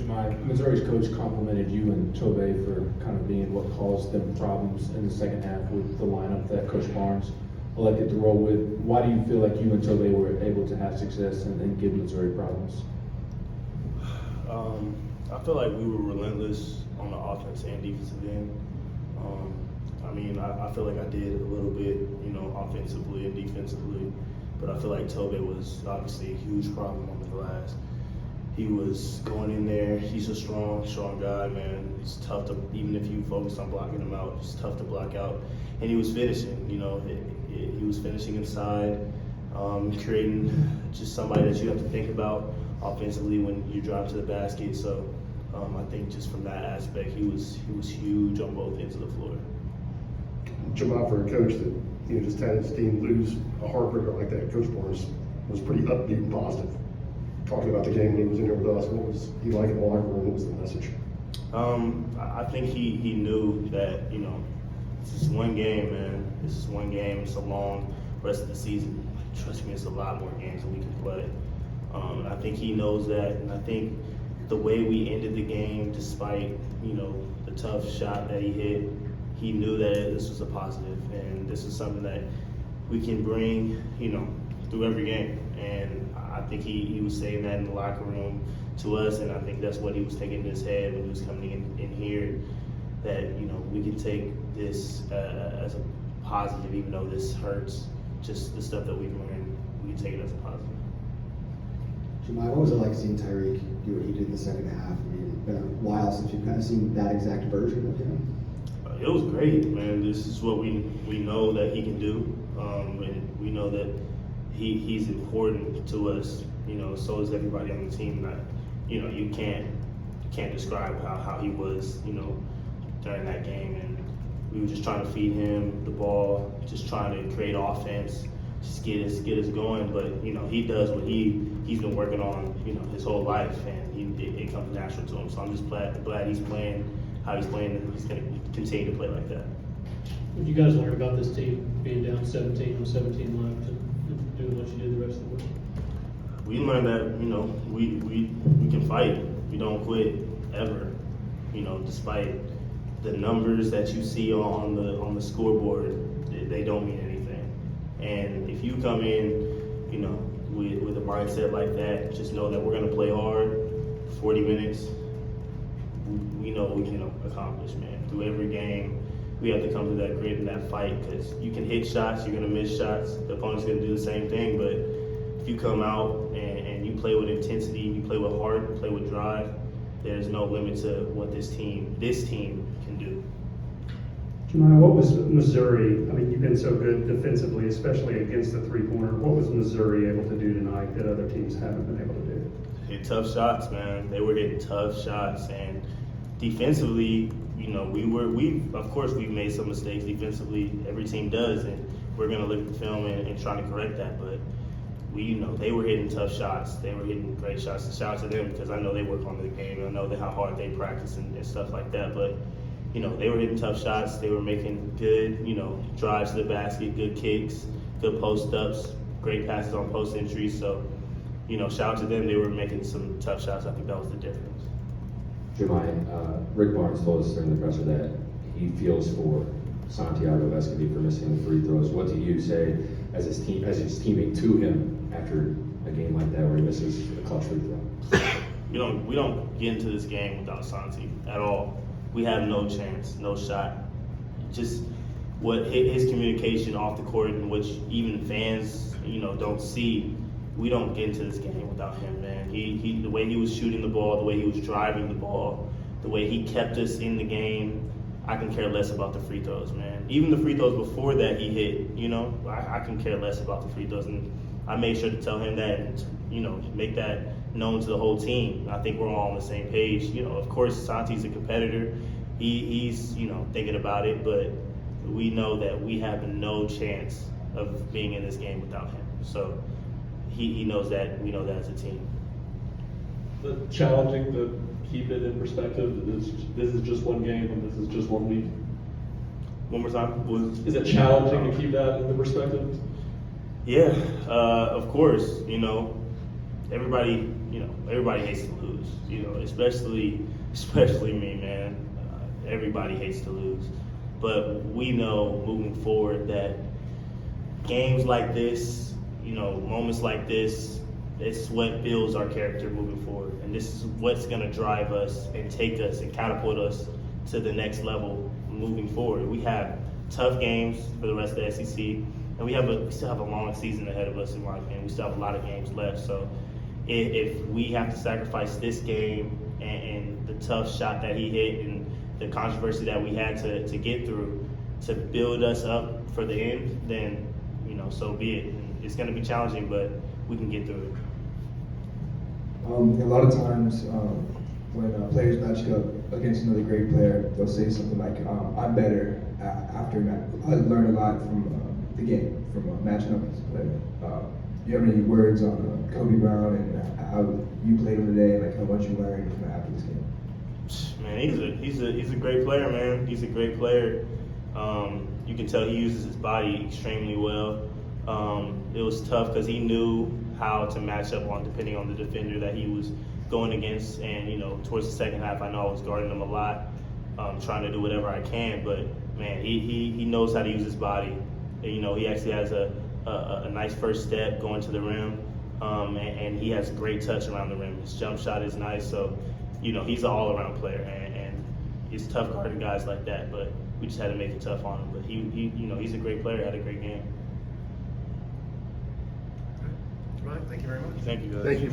Jahmai, Missouri's coach complimented you and Tobey for kind of being what caused them problems in the second half with the lineup that Coach Barnes elected to roll with. Why do you feel like you and Tobey were able to have success and give Missouri problems? I feel like we were relentless on the offense and defensive end. I feel like I did a little bit, offensively and defensively, but I feel like Tobey was obviously a huge problem on the glass. He was going in there. He's a strong guy, man. It's tough to, even if you focus on blocking him out, it's tough to block out. And he was finishing, he was finishing inside, creating just somebody that you have to think about offensively when you drive to the basket. So I think just from that aspect, he was huge on both ends of the floor. Jahmai, for a coach that just had his team lose a heartbreaker like that, Coach Barnes was pretty upbeat and positive. Talking about the game when he was in there with us, what was he like in the locker room? What was the message? I think he knew that, this is one game, man. This is one game. It's a long rest of the season. Trust me, it's a lot more games that we can play. And I think he knows that. And I think the way we ended the game, despite, the tough shot that he hit, he knew that this was a positive. And this is something that we can bring, through every game. And I think he was saying that in the locker room to us, and I think that's what he was thinking in his head when he was coming in here, that, we can take this as a positive, even though this hurts, just the stuff that we've learned, we can take it as a positive. Jahmai, what was it like seeing Tyreek do what he did in the second half? It's been a while since you've kind of seen that exact version of him. It was great, man. This is what we know that he can do, and we know that he's important to us. So is everybody on the team. That you can't describe how he was, during that game. And we were just trying to feed him the ball, just trying to create offense, just get us going. But he does what he's been working on, his whole life, and it comes natural to him. So I'm just glad he's playing how he's playing, and he's going to continue to play like that. What you guys learned about this team being down 17 with 17 left and doing what you did the rest of the way? We learned that, we can fight. We don't quit ever. Despite the numbers that you see on the scoreboard, they don't mean anything. And if you come in, with a mindset like that, just know that we're gonna play hard, 40 minutes. We know what we can accomplish, man. Through every game, we have to come to that grit and that fight, because you can hit shots, you're gonna miss shots. The opponent's gonna do the same thing, but if you come out and you play with intensity, you play with heart, you play with drive, there's no limit to what this team can do. Jahmai, what was Missouri, you've been so good defensively, especially against the three-pointer. What was Missouri able to do tonight that other teams haven't been able to do? Hit tough shots, man. They were hitting tough shots, and defensively, of course we've made some mistakes defensively. Every team does, and we're gonna look at the film and try to correct that. But they were hitting tough shots. They were hitting great shots. And shout out to them, because I know they work on the game, and I know how hard they practice and stuff like that. But they were hitting tough shots. They were making good, drives to the basket, good kicks, good post ups, great passes on post entries. So, shout out to them. They were making some tough shots. I think that was the difference. Jahmai, Rick Barnes told us during the presser that he feels for Santiago Vescovi for missing the free throws. What do you say as his teammate to him after a game like that where he misses a clutch free throw? We don't get into this game without Santi at all. We have no chance, no shot. Just what his communication off the court, and which even fans, don't see. We don't get into this game without him, man. He the way he was shooting the ball, the way he was driving the ball, the way he kept us in the game. I can care less about the free throws, man. Even the free throws before that he hit, I can care less about the free throws. And I made sure to tell him that and, make that known to the whole team. I think we're all on the same page. Of course, Santi's a competitor. He's thinking about it, but we know that we have no chance of being in this game without him. So he knows that. We know that as a team. The challenging to keep it in perspective. This is just one game and this is just 1 week. One more time. Is it challenging to keep that in the perspective? Yeah, of course. Everybody everybody hates to lose, especially me, man. Everybody hates to lose. But we know moving forward that games like this, moments like this, it's what builds our character moving forward. And this is what's going to drive us and take us and catapult us to the next level moving forward. We have tough games for the rest of the SEC, and we still have a long season ahead of us, in my opinion. We still have a lot of games left. So if we have to sacrifice this game and the tough shot that he hit and the controversy that we had to get through to build us up for the end, then, so be it. And it's going to be challenging, but we can get through it. A lot of times when players match up against another great player, they'll say something like, I'm better after a match. I learned a lot from the game, from matching up against a player. Do you have any words on Kobe Brown and how you played him today, like how much you learned from after this game? Man, he's a great player, man. He's a great player. You can tell he uses his body extremely well. It was tough because he knew how to match up depending on the defender that he was going against. And, towards the second half, I know I was guarding him a lot, trying to do whatever I can. But, man, he knows how to use his body. And, he actually has a nice first step going to the rim. And he has great touch around the rim. His jump shot is nice. So, he's an all-around player. And it's tough guarding guys like that. But we just had to make it tough on him. But he's a great player, had a great game. Jahmai, thank you very much. Thank you, guys. Thank you.